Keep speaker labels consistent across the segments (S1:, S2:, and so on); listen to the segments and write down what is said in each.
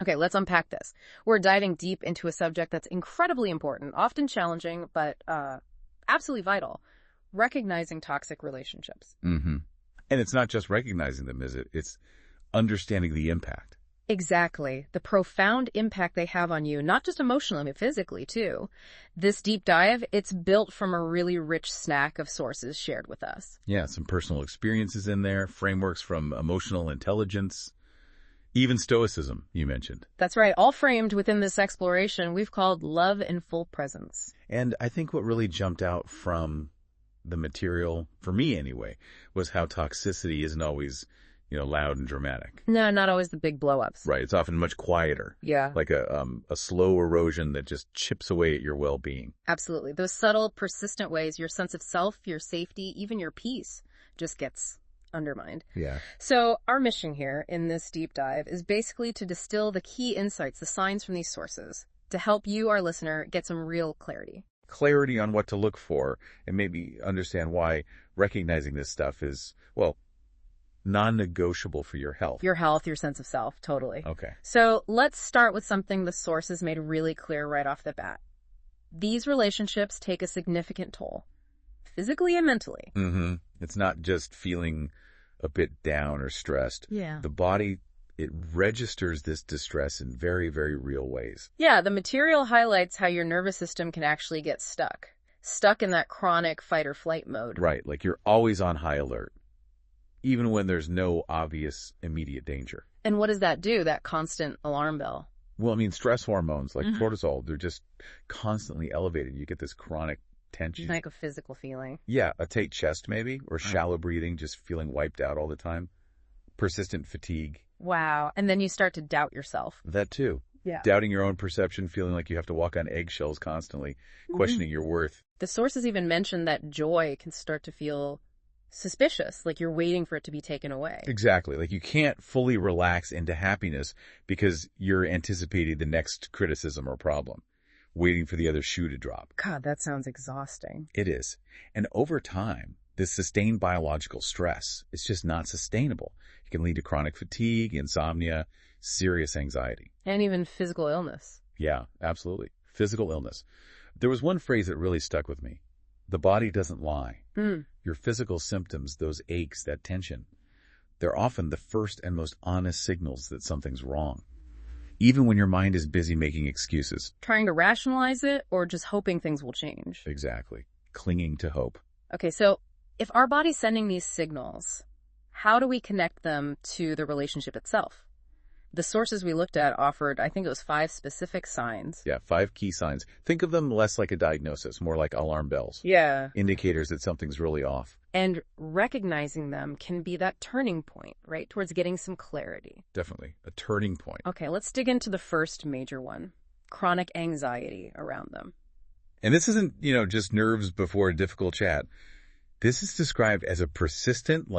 S1: Okay, let's unpack this. We're diving deep into a subject that's incredibly important, often challenging, but absolutely vital. Recognizing toxic relationships.
S2: Mm-hmm. And it's not just recognizing them, is it? It's understanding the impact.
S1: Exactly. The profound impact they have on you, not just emotionally, but physically, too. This deep dive, it's built from a really rich snack of sources shared with us.
S2: Yeah, some personal experiences in there, frameworks from emotional intelligence, even Stoicism, you mentioned.
S1: That's right. All framed within this exploration we've called Love in Full Presence.
S2: And I think what really jumped out from the material, for me anyway, was how toxicity isn't always, loud and dramatic.
S1: No, not always the big blow-ups.
S2: Right. It's often much quieter.
S1: Yeah.
S2: Like a slow erosion that just chips away at your well-being.
S1: Absolutely. Those subtle, persistent ways your sense of self, your safety, even your peace just gets undermined.
S2: Yeah.
S1: So our mission here in this deep dive is basically to distill the key insights, the signs from these sources, to help you, our listener, get some real clarity.
S2: Clarity on what to look for, and maybe understand why recognizing this stuff is, non-negotiable for your health.
S1: Your health, your sense of self, totally.
S2: Okay.
S1: So let's start with something the sources made really clear right off the bat. These relationships take a significant toll, physically and mentally.
S2: Mm-hmm. It's not just feeling a bit down or stressed.
S1: Yeah.
S2: The body, it registers this distress in very, very real ways.
S1: Yeah, the material highlights how your nervous system can actually get stuck in that chronic fight or flight mode.
S2: Right, like you're always on high alert, even when there's no obvious immediate danger.
S1: And what does that do, that constant alarm bell?
S2: Well, stress hormones like cortisol, they're just constantly elevated. You get this chronic tension.
S1: Like a physical feeling.
S2: Yeah, a tight chest maybe, or shallow breathing, just feeling wiped out all the time. Persistent fatigue.
S1: Wow. And then you start to doubt yourself.
S2: That too.
S1: Yeah.
S2: Doubting your own perception, feeling like you have to walk on eggshells constantly, questioning your worth.
S1: The sources even mention that joy can start to feel suspicious, like you're waiting for it to be taken away.
S2: Exactly. Like you can't fully relax into happiness because you're anticipating the next criticism or problem, waiting for the other shoe to drop.
S1: God, that sounds exhausting.
S2: It is. And over time, this sustained biological stress is just not sustainable. It can lead to chronic fatigue, insomnia, serious anxiety.
S1: And even physical illness.
S2: Yeah, absolutely. Physical illness. There was one phrase that really stuck with me. The body doesn't lie. Your physical symptoms, those aches, that tension, they're often the first and most honest signals that something's wrong. Even when your mind is busy making excuses.
S1: Trying to rationalize it or just hoping things will change.
S2: Exactly. Clinging to hope.
S1: Okay, so if our body's sending these signals, how do we connect them to the relationship itself? The sources we looked at offered, I think it was 5 specific signs.
S2: Yeah, 5 key signs. Think of them less like a diagnosis, more like alarm bells.
S1: Yeah.
S2: Indicators that something's really off.
S1: And recognizing them can be that turning point, right, towards getting some clarity.
S2: Definitely. A turning point.
S1: Okay, let's dig into the first major one. Chronic anxiety around them.
S2: And this isn't, just nerves before a difficult chat. This is described as a persistent,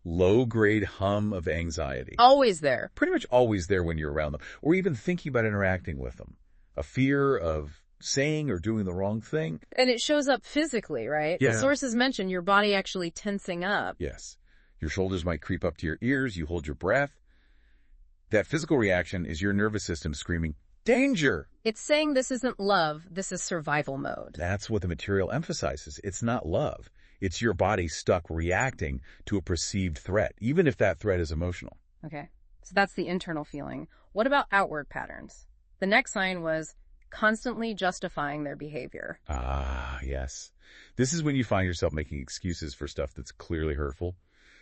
S2: low-grade hum of anxiety.
S1: Always there.
S2: Pretty much always there when you're around them, or even thinking about interacting with them. A fear of saying or doing the wrong thing.
S1: And it shows up physically, right?
S2: Yeah.
S1: The sources mention your body actually tensing up.
S2: Yes. Your shoulders might creep up to your ears. You hold your breath. That physical reaction is your nervous system screaming, danger!
S1: It's saying this isn't love, this is survival mode.
S2: That's what the material emphasizes. It's not love. It's your body stuck reacting to a perceived threat, even if that threat is emotional.
S1: Okay, so that's the internal feeling. What about outward patterns? The next sign was constantly justifying their behavior.
S2: Ah, yes. This is when you find yourself making excuses for stuff that's clearly hurtful.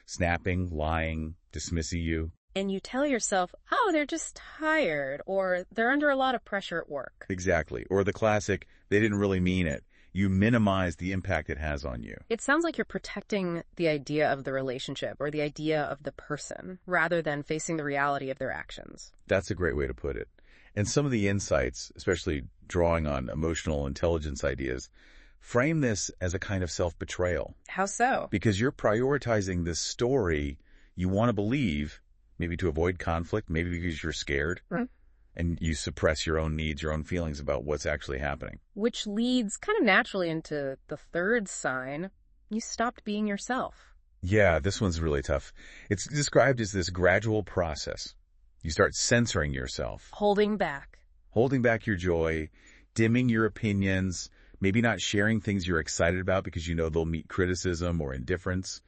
S2: Snapping, lying, dismissing you.
S1: And you tell yourself, oh, they're just tired, or they're under a lot of pressure at work.
S2: Exactly. Or the classic, they didn't really mean it. You minimize the impact it has on you.
S1: It sounds like you're protecting the idea of the relationship or the idea of the person rather than facing the reality of their actions.
S2: That's a great way to put it. And some of the insights, especially drawing on emotional intelligence ideas, frame this as a kind of self-betrayal.
S1: How so?
S2: Because you're prioritizing this story you want to believe, maybe to avoid conflict, maybe because you're scared. And you suppress your own needs, your own feelings about what's actually happening.
S1: Which leads kind of naturally into the third sign. You stopped being yourself.
S2: Yeah, this one's really tough. It's described as this gradual process. You start censoring yourself.
S1: Holding back.
S2: Holding back your joy, dimming your opinions, maybe not sharing things you're excited about because you know they'll meet criticism or indifference.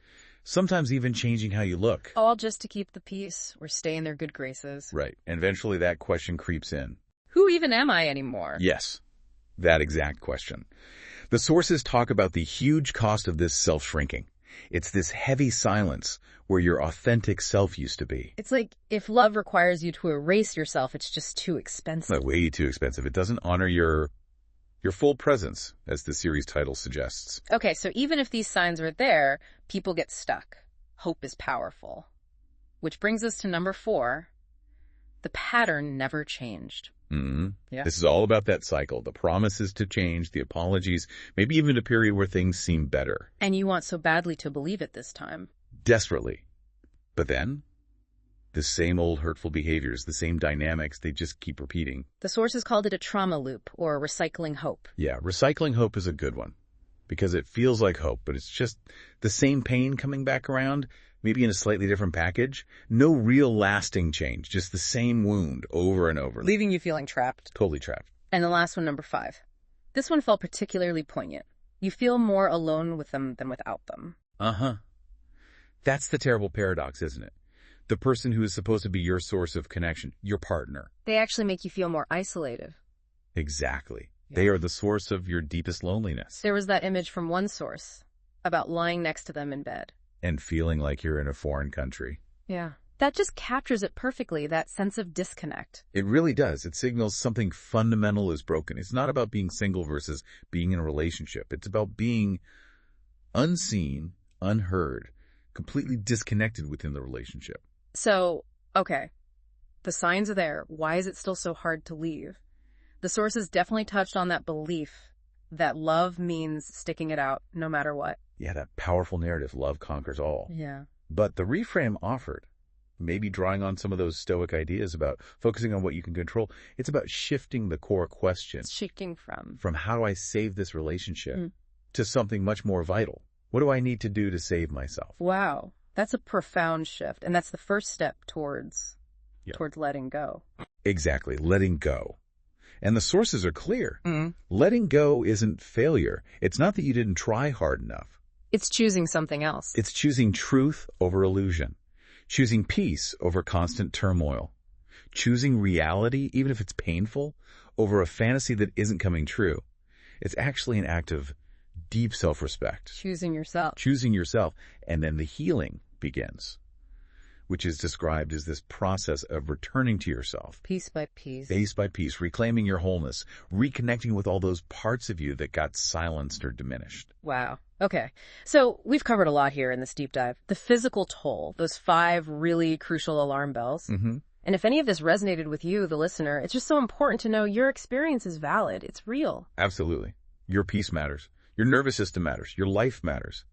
S2: Sometimes even changing how you look.
S1: All just to keep the peace or stay in their good graces.
S2: Right. And eventually that question creeps in.
S1: Who even am I anymore?
S2: Yes, that exact question. The sources talk about the huge cost of this self-shrinking. It's this heavy silence where your authentic self used to be.
S1: It's like if love requires you to erase yourself, it's just too expensive.
S2: Way too expensive. It doesn't honor your full presence, as the series title suggests.
S1: Okay, so even if these signs are there, people get stuck. Hope is powerful. Which brings us to number 4. The pattern never changed.
S2: Yeah. This is all about that cycle, the promises to change, the apologies, maybe even a period where things seem better.
S1: And you want so badly to believe it this time.
S2: Desperately. But then, the same old hurtful behaviors, the same dynamics, they just keep repeating.
S1: The sources called it a trauma loop or recycling hope.
S2: Yeah, recycling hope is a good one because it feels like hope, but it's just the same pain coming back around, maybe in a slightly different package. No real lasting change, just the same wound over and over.
S1: Leaving you feeling trapped.
S2: Totally trapped.
S1: And the last one, number 5. This one felt particularly poignant. You feel more alone with them than without them.
S2: That's the terrible paradox, isn't it? The person who is supposed to be your source of connection, your partner.
S1: They actually make you feel more isolated.
S2: Exactly. Yeah. They are the source of your deepest loneliness.
S1: There was that image from one source about lying next to them in bed.
S2: And feeling like you're in a foreign country.
S1: Yeah. That just captures it perfectly, that sense of disconnect.
S2: It really does. It signals something fundamental is broken. It's not about being single versus being in a relationship. It's about being unseen, unheard, completely disconnected within the relationship.
S1: So, okay, the signs are there. Why is it still so hard to leave? The sources definitely touched on that belief that love means sticking it out no matter what.
S2: Yeah, that powerful narrative, love conquers all.
S1: Yeah.
S2: But the reframe offered, maybe drawing on some of those Stoic ideas about focusing on what you can control, it's about shifting the core question.
S1: Shifting from
S2: how do I save this relationship to something much more vital? What do I need to do to save myself?
S1: Wow. That's a profound shift, and that's the first step towards letting go.
S2: Exactly, letting go. And the sources are clear. Letting go isn't failure. It's not that you didn't try hard enough.
S1: It's choosing something else.
S2: It's choosing truth over illusion, choosing peace over constant turmoil, choosing reality, even if it's painful, over a fantasy that isn't coming true. It's actually an act of deep self-respect.
S1: Choosing yourself.
S2: Choosing yourself. And then the healing begins, which is described as this process of returning to yourself.
S1: Piece by piece.
S2: Piece by piece, reclaiming your wholeness, reconnecting with all those parts of you that got silenced or diminished.
S1: Wow. Okay. So we've covered a lot here in this deep dive. The physical toll, those 5 really crucial alarm bells. And if any of this resonated with you, the listener, it's just so important to know your experience is valid. It's real.
S2: Absolutely. Your peace matters. Your nervous system matters. Your life matters.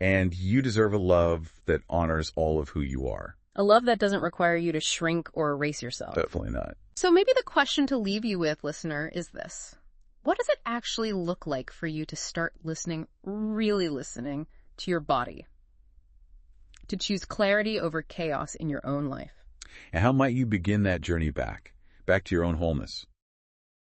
S2: And you deserve a love that honors all of who you are.
S1: A love that doesn't require you to shrink or erase yourself.
S2: Definitely not.
S1: So maybe the question to leave you with, listener, is this. What does it actually look like for you to start listening, really listening, to your body? To choose clarity over chaos in your own life?
S2: And how might you begin that journey back to your own wholeness?